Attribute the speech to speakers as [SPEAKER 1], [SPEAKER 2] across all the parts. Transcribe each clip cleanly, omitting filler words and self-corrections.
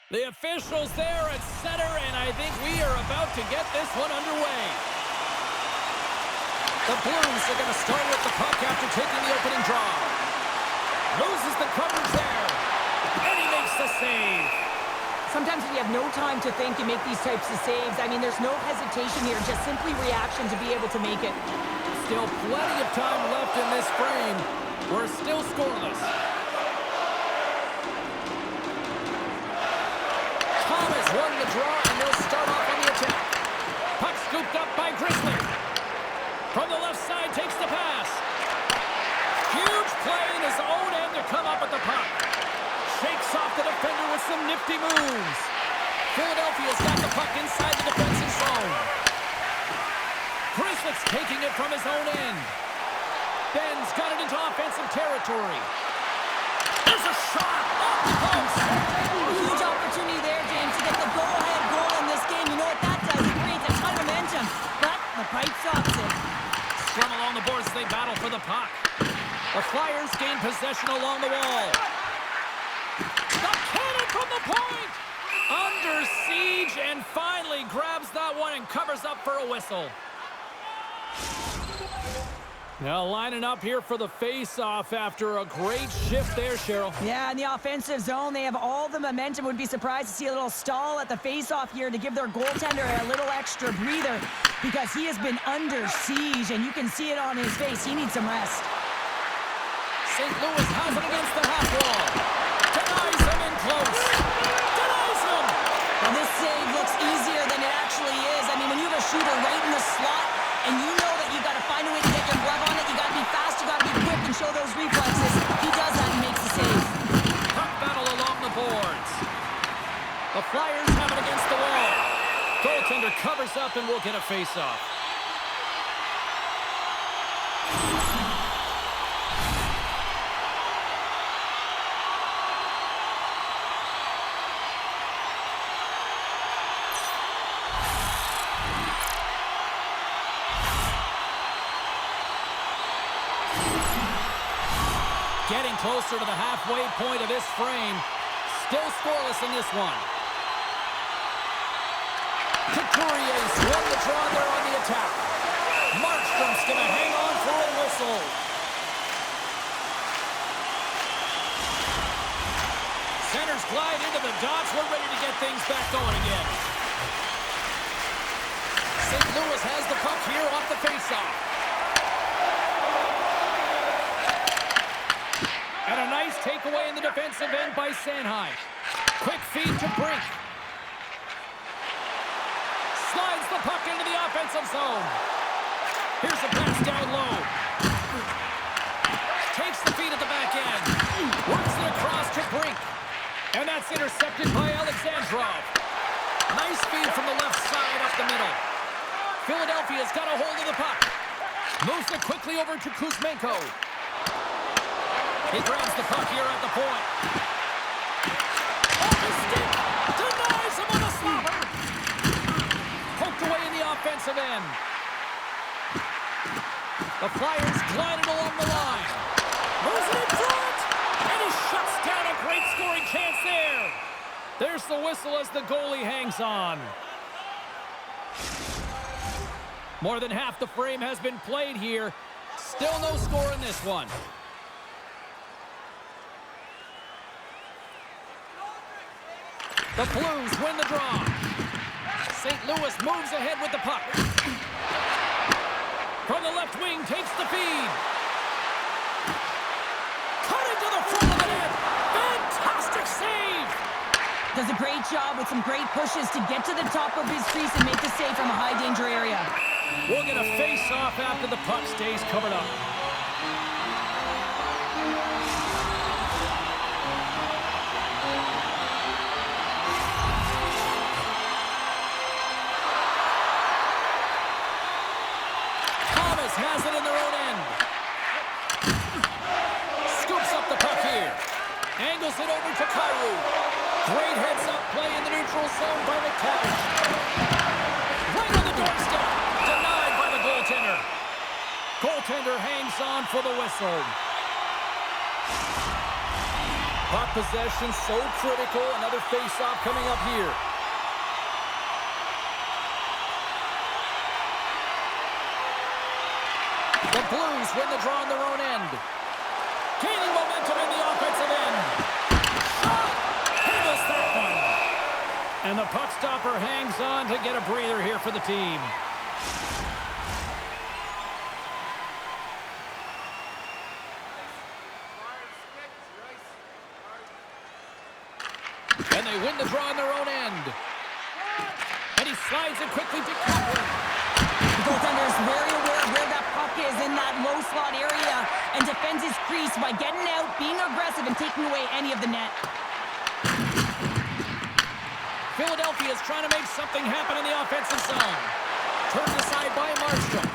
[SPEAKER 1] The officials there at center, and I think we are about to get this one underway. The Blues are going to start with the puck after taking the opening draw. Loses the coverage there, and he makes the save.
[SPEAKER 2] Sometimes when you have no time to think, you make these types of saves. I mean, there's no hesitation here, just simply reaction to be able to make it.
[SPEAKER 1] Still plenty of time left in this frame. We're still scoreless. Thomas won the draw, and they'll start off on the attack. Puck scooped up by Grizzly. From the left side, takes the pass. Huge play in his own end to come up with the puck. Shakes off the defender with some nifty moves. Philadelphia's got the puck inside the defensive zone. Grizzly's taking it from his own end. Ben's got it into offensive territory. There's a shot off the post.
[SPEAKER 2] Huge opportunity there, James, to get the go-ahead goal in this game. You know what that does? It creates a ton of momentum, but the pipe stops it.
[SPEAKER 1] Scrum along the boards as they battle for the puck. The Flyers gain possession along the wall. The cannon from the point! Under siege, and finally grabs that one and covers up for a whistle. Now lining up here for the face-off after a great shift there, Cheryl.
[SPEAKER 2] Yeah, in the offensive zone, they have all the momentum. Would be surprised to see a little stall at the face-off here to give their goaltender a little extra breather because he has been under siege, and you can see it on his face. He needs some rest.
[SPEAKER 1] St. Louis has it against the half wall. Denies him in close. Denies him!
[SPEAKER 2] Well, this save looks easier than it actually is. I mean, when you have a shooter right in the slot, and you know that you've got to find a way to get your glove on it, you got to be fast, you got to be quick and show those reflexes. He does that and makes the save.
[SPEAKER 1] Puck battle along the boards. The Flyers have it against the wall. Goaltender covers up and will get a face-off. Getting closer to the halfway point of this frame. Still scoreless in this one. Couturier's won the draw there on the attack. Markstrom's going to hang on for a whistle. Centers glide into the dots. We're ready to get things back going again. St. Louis has the puck here off the faceoff. And a nice takeaway in the defensive end by Sanheim. Quick feed to Brink. Slides the puck into the offensive zone. Here's a pass down low. Takes the feed at the back end. Works it across to Brink. And that's intercepted by Alexandrov. Nice feed from the left side up the middle. Philadelphia's got a hold of the puck. Moves it quickly over to Kuzmenko. He grabs the puck here at the point. Off his stick. Denies him on a slobber. Poked away in the offensive end. The Flyers glided along the line. Moves it in front. And he shuts down a great scoring chance there. There's the whistle as the goalie hangs on. More than half the frame has been played here. Still no score in this one. The Blues win the draw. St. Louis moves ahead with the puck. From the left wing, takes the feed. Cutting to the front of the net. Fantastic save.
[SPEAKER 2] Does a great job with some great pushes to get to the top of his crease and make the save from a high-danger area.
[SPEAKER 1] We'll get a face-off after the puck stays covered up. Has it in their own end. Scoops up the puck here. Angles it over to Kyrou. Great heads-up play in the neutral zone by McTavish. Right on the doorstep. Denied by the goaltender. Goaltender hangs on for the whistle. Puck puck possession, so critical. Another face-off coming up here. The Blues win the draw on their own end. Gaining momentum in the offensive end. Shot! He missed that one. And the puck stopper hangs on to get a breather here for the team. And they win the draw on their own end. And he slides it quickly to Cameron.
[SPEAKER 2] The goaltender is very aware of where that puck is in that low slot area and defends his crease by getting out, being aggressive, and taking away any of the net.
[SPEAKER 1] Philadelphia is trying to make something happen in the offensive zone. Turned aside by Markstrom.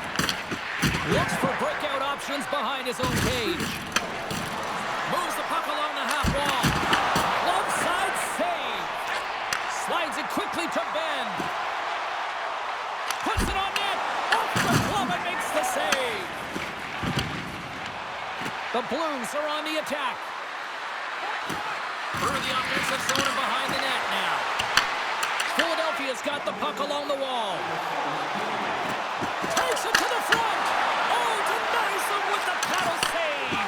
[SPEAKER 1] Looks for breakout options behind his own cage. Moves the puck along the half wall. Left side save. Slides it quickly to Ben. Puts it on net. Off the glove and makes the save. The Blues are on the attack. Through the offensive zone and behind the net now. Philadelphia's got the puck along the wall. Takes it to the front. Oh, denies him with the paddle save.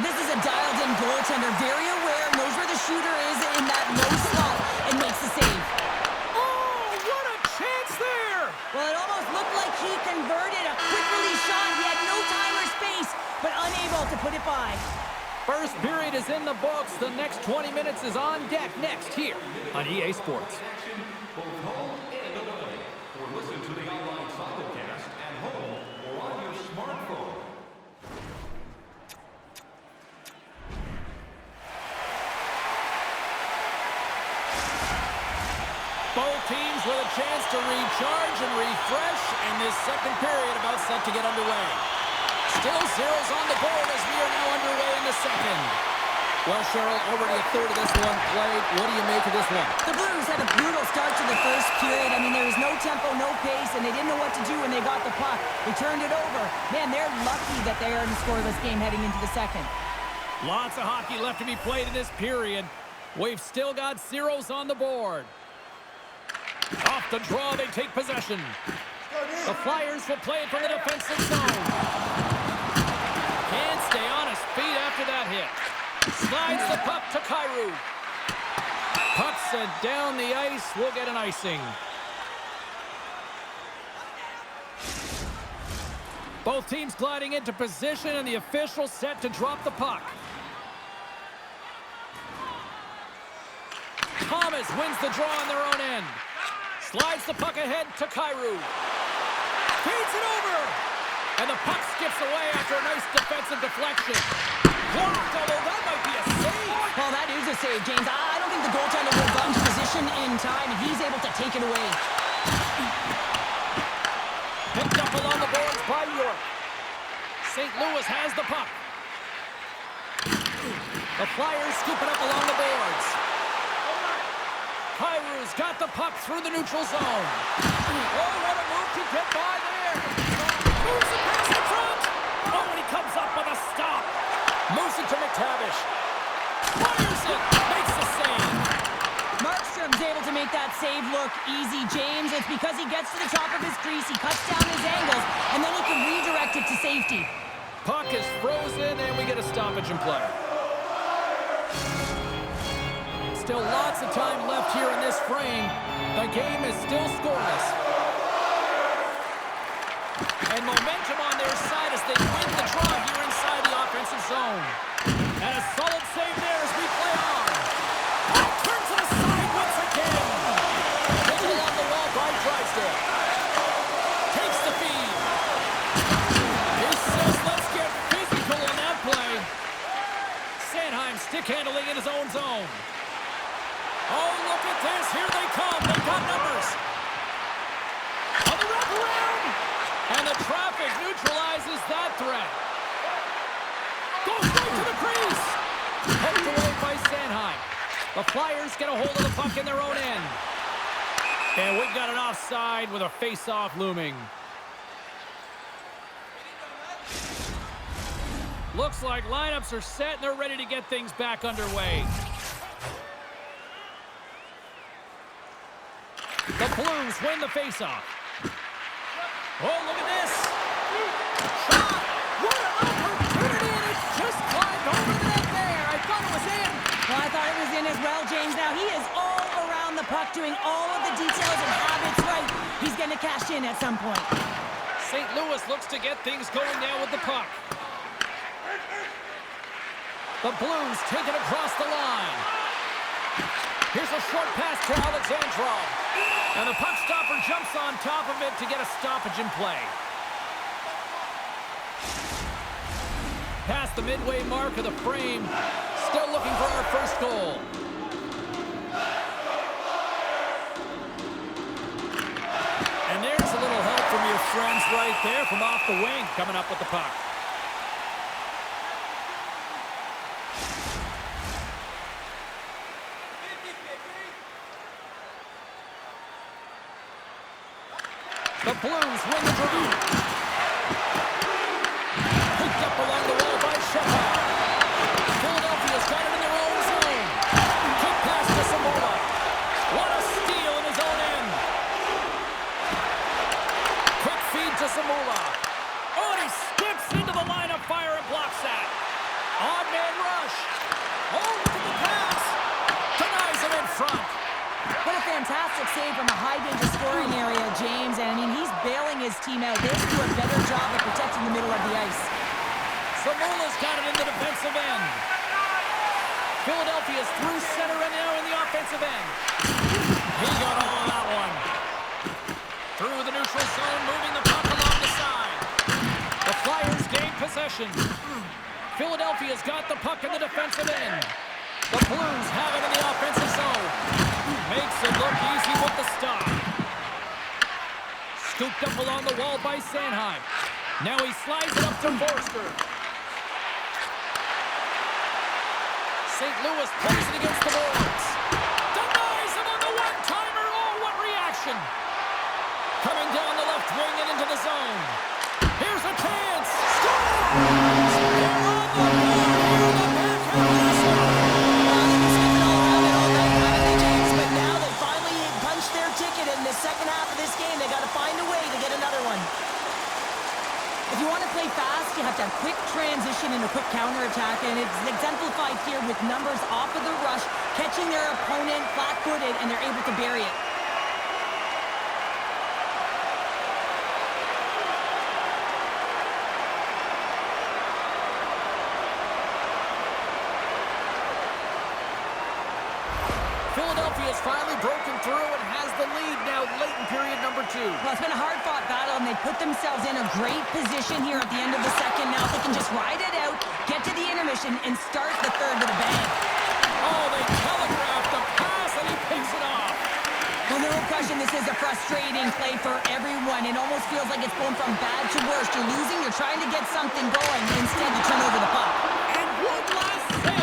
[SPEAKER 2] This is a dialed-in goaltender, very aware, knows where the shooter is in that low slot, and makes the save.
[SPEAKER 1] Oh, what a chance there.
[SPEAKER 2] Well, it almost looked like he converted a quick release shot. He had no time or space, but unable to put it by.
[SPEAKER 1] First period is in the books. The next 20 minutes is on deck next here on EA Sports.
[SPEAKER 3] Both home and away, or listen to the online simulcast at home or on your smartphone.
[SPEAKER 1] Both teams with a chance to recharge and refresh, and this second period about set to get underway. Still zeros on the board as we are now underway in the second. Well, Cheryl, already a third of this one played. What do you make of this one?
[SPEAKER 2] The Blues had a brutal start to the first period. I mean, there was no tempo, no pace, and they didn't know what to do when they got the puck. They turned it over. Man, they're lucky that they are in a scoreless game heading into the second.
[SPEAKER 1] Lots of hockey left to be played in this period. We've still got zeros on the board. Off the draw, they take possession. The Flyers will play it from the defensive zone. Can't stay on his feet after that hit. Slides the puck to Kyrou. Puck sent down the ice. We'll get an icing. Both teams gliding into position, and the official set to drop the puck. Thomas wins the draw on their own end. Slides the puck ahead to Kyrou. Feeds it over. And the puck skips away after a nice defensive deflection. Blocked, although that might be a save.
[SPEAKER 2] Well, that is a save, James. I don't think the goaltender will have gotten to position in time, and he's able to take it away.
[SPEAKER 1] Picked up along the boards by York. St. Louis has the puck. The Flyers scoop it up along the boards. Kyrou's got the puck through the neutral zone. Oh, what a move to get by there. Moves it past the front. Oh, and he comes up with a stop. Moves it to McTavish. Fires it. Makes the save.
[SPEAKER 2] Markstrom's able to make that save look easy, James. It's because he gets to the top of his crease, he cuts down his angles, and then he can redirect it to safety.
[SPEAKER 1] Puck is frozen, and we get a stoppage in play. Still lots of time left here in this frame. The game is still scoreless. And momentum on their side as they win the draw here inside the offensive zone. And a solid save there as we play on. Oh, turns to the side once again. Taken along the wall by Drysdale. Takes the feed. He says, let's get physical on that play. Sanheim stick handling in his own zone. Oh, look at this. Here they come. They've got numbers. On the wraparound. And the traffic neutralizes that threat. Goes right to the crease. Poked away by Sanheim. The Flyers get a hold of the puck in their own end. And we've got an offside with a face-off looming. Looks like lineups are set and they're ready to get things back underway. The Blues win the faceoff. Oh, look at this. Shot. What an opportunity, and it just climbed over the net there. I thought it was in.
[SPEAKER 2] Well, I thought it was in as well, James. Now, he is all around the puck, doing all of the details and habits right. He's going to cash in at some point.
[SPEAKER 1] St. Louis looks to get things going now with the puck. The Blues take it across the line. Here's a short pass to Alexandrov. And the puck stopper jumps on top of it to get a stoppage in play. Past the midway mark of the frame. Still looking for our first goal. And there's a little help from your friends right there from off the wing coming up with the puck. The Blues win the draw. Picked up along the wall by Psfive. Philadelphia's got it in their own zone. Kick pass to Samoa. What a steal in his own end. Quick feed to Samoa. Oh, and he skips into the line of fire and blocks that. Odd man rush. Oh, look at the pass. Denies him in front.
[SPEAKER 2] What a fantastic save from a high-danger scoring area, James. And, I mean, he's bailing his team out. They have to do a better job of protecting the middle of the ice.
[SPEAKER 1] Samola's got it in the defensive end. Philadelphia's through center and now in the offensive end. He got all of that one. Through the neutral zone, moving the puck along the side. The Flyers gain possession. Philadelphia's got the puck in the defensive end. The Blues have it in the offensive zone. Makes it look easy with the stop. Scooped up along the wall by Sanheim. Now he slides it up to Forster. St. Louis plays it against the boards. Denies him on the one-timer. Oh, what reaction. Coming down the left wing and into the zone. Here's a chance. Scores! They're on the board here in the back half of this one.
[SPEAKER 2] In the second half of this game, they got to find a way to get another one. If you want to play fast, you have to have quick transition and a quick counterattack, and it's exemplified here with numbers off of the rush, catching their opponent flat-footed, and they're able to bury it.
[SPEAKER 1] Philadelphia's finally broken through and has the lead now late in period number 2.
[SPEAKER 2] Well, it's been a hard-fought battle, and they put themselves in a great position here at the end of the second. Now, if they can just ride it out, get to the intermission, and start the third with a bang.
[SPEAKER 1] Oh, they telegraphed the pass, and he picks it off.
[SPEAKER 2] Well, no question, this is a frustrating play for everyone. It almost feels like it's going from bad to worse. You're losing, you're trying to get something going. Instead, you turn over the puck.
[SPEAKER 1] And one last save.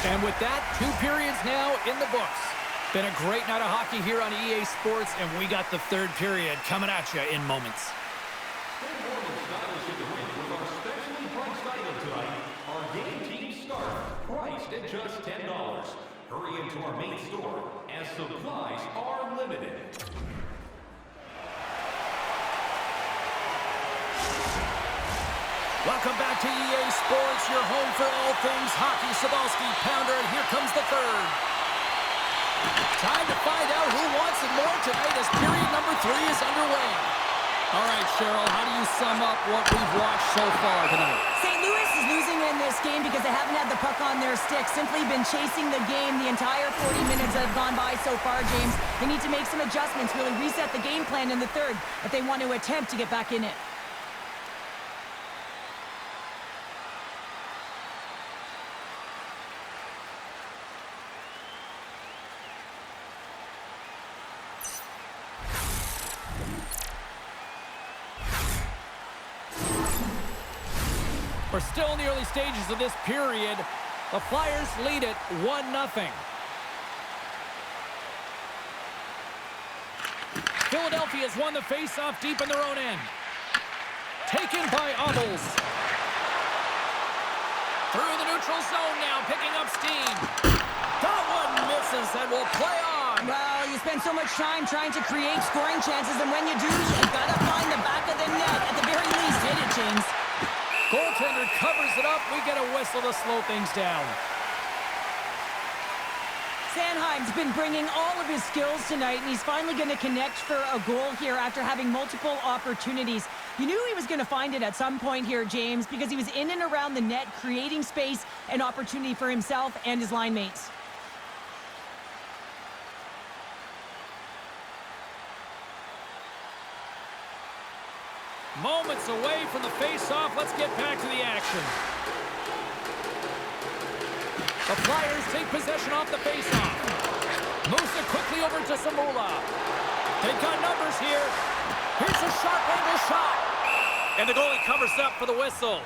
[SPEAKER 1] And with that, 2 periods now in the books. Been a great night of hockey here on EA Sports, and we got the 3rd period coming at you in moments.
[SPEAKER 3] Our game team start, priced at just $10. Hurry into our main store as supplies are limited.
[SPEAKER 1] Welcome back to EA Sports, your home for all things hockey. Cybulski, Pounder, and here comes the 3rd. Time to find out who wants it more tonight as period number 3 is underway. All right, Cheryl, how do you sum up what we've watched so far tonight?
[SPEAKER 2] St. Louis is losing in this game because they haven't had the puck on their stick. Simply been chasing the game the entire 40 minutes that have gone by so far, James. They need to make some adjustments, really reset the game plan in the 3rd if they want to attempt to get back in it.
[SPEAKER 1] We're still in the early stages of this period. The Flyers lead it 1-0. Philadelphia's won the faceoff deep in their own end. taken by Obels. Through the neutral zone now, picking up steam. That one misses and will play on.
[SPEAKER 2] Well, you spend so much time trying to create scoring chances, and when you do, you gotta find the back of the net. At the very least, hit it, James.
[SPEAKER 1] Goaltender covers it up. We get a whistle to slow things down.
[SPEAKER 2] Sanheim's been bringing all of his skills tonight, and he's finally going to connect for a goal here after having multiple opportunities. You knew he was going to find it at some point here, James, because he was in and around the net, creating space and opportunity for himself and his line mates.
[SPEAKER 1] Moments away from the face-off. Let's get back to the action. The Flyers take possession off the face-off. Moves it quickly over to Samula. They've got numbers here. Here's a sharp angle shot. And the goalie covers up for the whistle.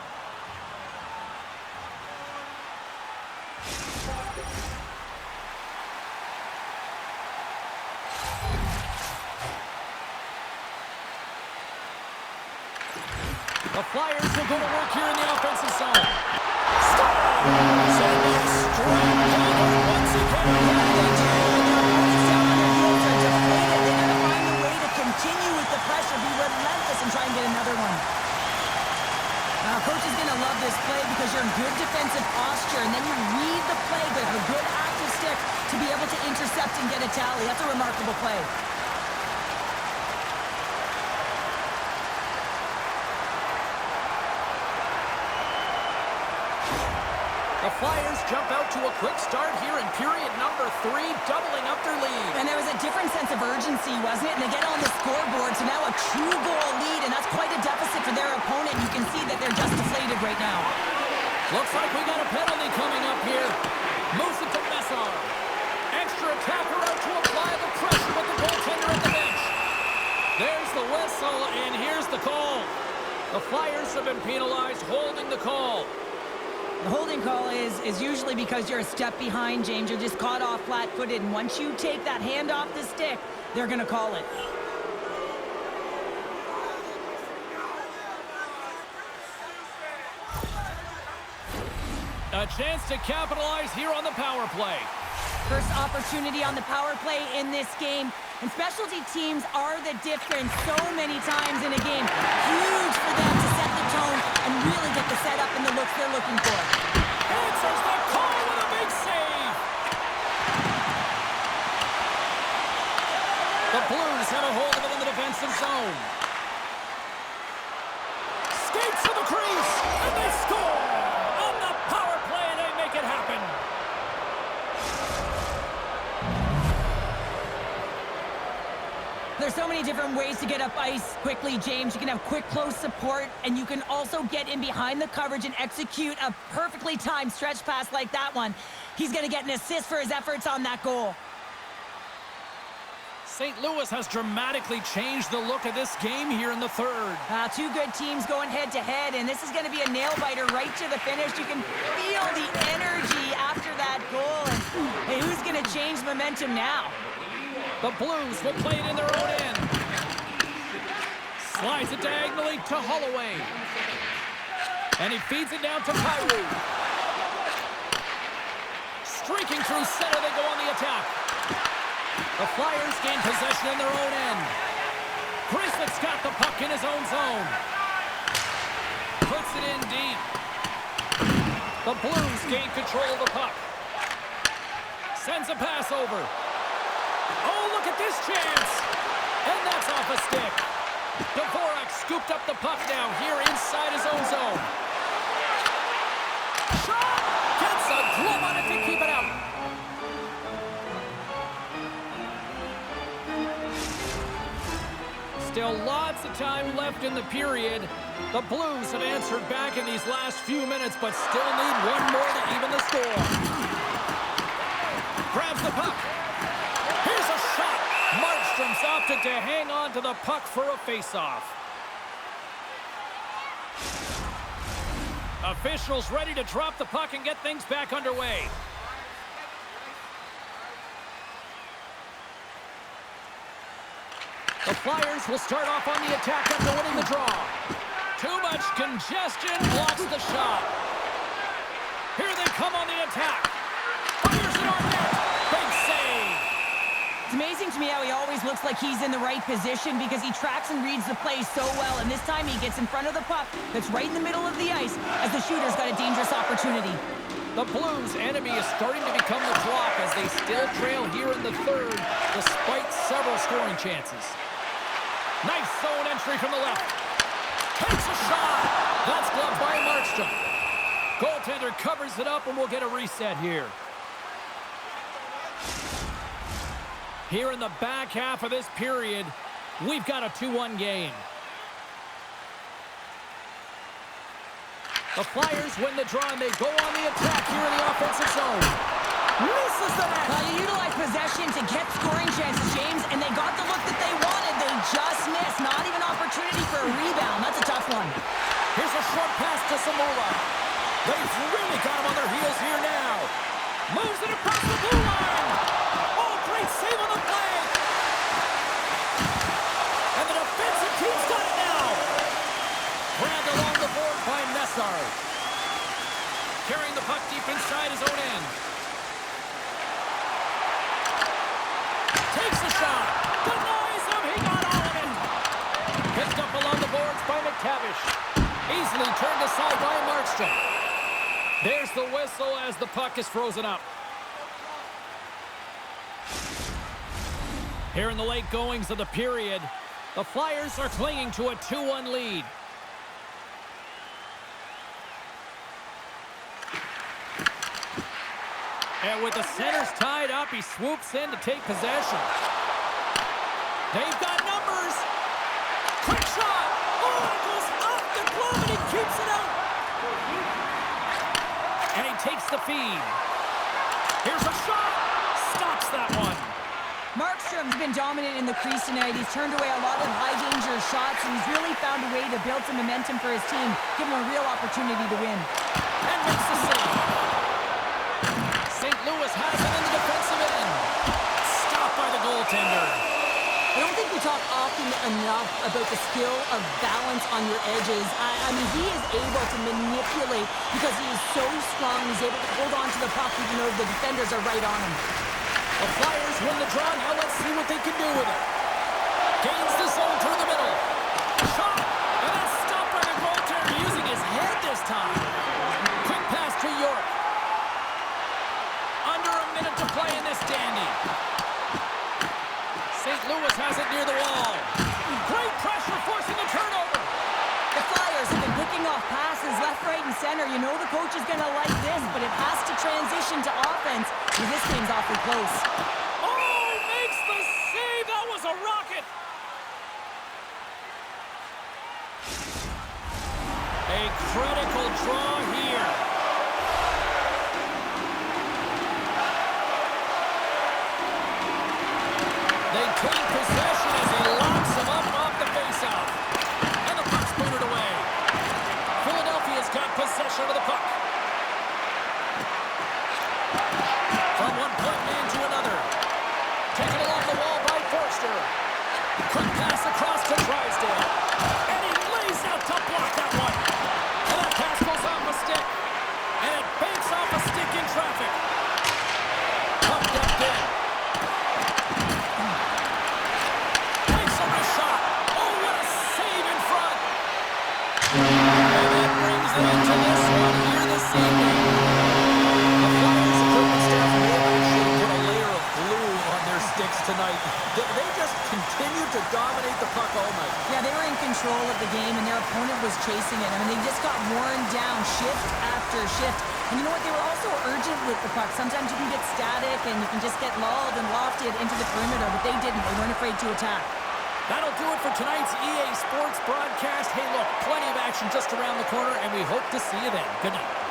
[SPEAKER 1] The Flyers will go to work here in the offensive zone.
[SPEAKER 2] Coach is going to love this play because you're in good defensive posture, and then you read the play with a good active stick to be able to intercept and get a tally. That's a remarkable play.
[SPEAKER 1] The Flyers jump out to a quick start here in period number 3, doubling up their lead.
[SPEAKER 2] And there was a different sense of urgency, wasn't it? And they get on the scoreboard, so now a 2-goal lead, and that's quite a deficit for their opponent. You can see that they're just deflated right now.
[SPEAKER 1] Looks like we got a penalty coming up here. Moves it to Messar. Extra attacker out to apply the pressure with the goaltender at the bench. There's the whistle, and here's the call. The Flyers have been penalized, holding the call.
[SPEAKER 2] The holding call is usually because you're a step behind, James. You're just caught off flat-footed, and once you take that hand off the stick, they're going to call it.
[SPEAKER 1] A chance to capitalize here on the power play.
[SPEAKER 2] First opportunity on the power play in this game. And specialty teams are the difference so many times in a game. Huge for them to set the tone and really get the setup and the looks they're looking for.
[SPEAKER 1] Answers the call with a big save. The Blues have a hold of it in the defensive zone. Skates to the crease, and they score! On the power play, they make it happen.
[SPEAKER 2] There's so many different ways to get up ice quickly, James. You can have quick, close support, and you can also get in behind the coverage and execute a perfectly timed stretch pass like that one. He's going to get an assist for his efforts on that goal.
[SPEAKER 1] St. Louis has dramatically changed the look of this game here in the third.
[SPEAKER 2] Two good teams going head-to-head, and this is going to be a nail-biter right to the finish. You can feel the energy after that goal. And hey, who's going to change momentum now?
[SPEAKER 1] The Blues will play it in their own end. Slides it diagonally to Holloway. And he feeds it down to Kyrou. Streaking through center, they go on the attack. The Flyers gain possession in their own end. Chrislick's got the puck in his own zone. Puts it in deep. The Blues gain control of the puck. Sends a pass over. Oh, look at this chance! And that's off a stick. Dvorak scooped up the puck now here inside his own zone. Shot! Gets a glove on it to keep it out. Still lots of time left in the period. The Blues have answered back in these last few minutes, but still need one more to even the score. Grabs the puck. Here's a shot. Markstrom's opted to hang on to the puck for a face-off. Officials ready to drop the puck and get things back underway. The Flyers will start off on the attack after winning the draw. Too much congestion blocks the shot. Here they come on the attack. Fires it on net. Big save.
[SPEAKER 2] It's amazing to me how he always looks like he's in the right position because he tracks and reads the play so well. And this time he gets in front of the puck that's right in the middle of the ice as the shooter's got a dangerous opportunity.
[SPEAKER 1] The Blues' enemy is starting to become the clock as they still trail here in the third despite several scoring chances. Nice zone entry from the left. Takes a shot. That's gloved by Markstrom. Goaltender covers it up and we'll get a reset here. Here in the back half of this period, we've got a 2-1 game. The Flyers win the draw and they go on the attack here in the offensive zone. Misses the net.
[SPEAKER 2] You utilize possession to get scoring chances, James, and they got the look that they wanted. They just missed. Not even opportunity for a rebound. That's a tough one.
[SPEAKER 1] Here's a short pass to Samula. They've really got him on their heels here now. Moves it across the blue line. Oh, great save on the play. And the defensive team's got it now. Grabbed along the board by Messard. Carrying the puck deep inside his own end. Takes the shot. Denies him. He got all of it. Picked up along the boards by McTavish. Easily turned aside by Markstrom. There's the whistle as the puck is frozen up. Here in the late goings of the period, the Flyers are clinging to a 2-1 lead. And with the centers tied up, he swoops in to take possession. They've got numbers. Quick shot. Oh, it goes off the glove and he keeps it out. And he takes the feed. Here's a shot. Stops that one.
[SPEAKER 2] Markstrom's been dominant in the crease tonight. He's turned away a lot of high-danger shots, and he's really found a way to build some momentum for his team, give him a real opportunity to win.
[SPEAKER 1] And makes the save. St. Louis has it in the defensive end. Stopped by the goaltender.
[SPEAKER 4] I don't think we talk often enough about the skill of balance on your edges. I mean, he is able to manipulate because he is so strong. He's able to hold on to the puck even though the defenders are right on him.
[SPEAKER 1] The Flyers win the draw. Now let's see what they can do with it. Gains the zone through the middle. Shot. And that's stopped by the goaltender using his head this time. Quick pass to York. Under a minute to play in this dandy. St. Louis has it near the wall. Great pressure forcing a turnover.
[SPEAKER 2] The Flyers have been picking off passes left, right, and center. You know the coach is going to like this, but it has to transition to offense. And this game's awfully close.
[SPEAKER 1] Oh, makes the save. That was a rocket. A critical draw here. They take possession as he locks him up off the faceoff. And the puck's booted away. Philadelphia's got possession of the puck. From one point man to another. Taken along the wall by Forster. Quick pass across to Drysdale. And he lays out to block that one. And that pass goes off a stick. And it banks off a stick in traffic. Puck dumped in. Takes up a shot. Oh, what a save in front. And that brings it into this one here this evening. The Flyers equipment staff may have actually put a layer of glue on their sticks tonight. They just continued to dominate the puck all night.
[SPEAKER 2] Yeah, they were in control of the game, and their opponent was chasing it. I mean, they just got worn down shift after shift. And you know what? They were also urgent with the puck. Sometimes you can get static, and you can just get lulled and lofted into the perimeter, but they didn't. They weren't afraid to attack.
[SPEAKER 1] That'll do it for tonight's EA Sports broadcast. Hey, look, plenty of action just around the corner, and we hope to see you then. Good night.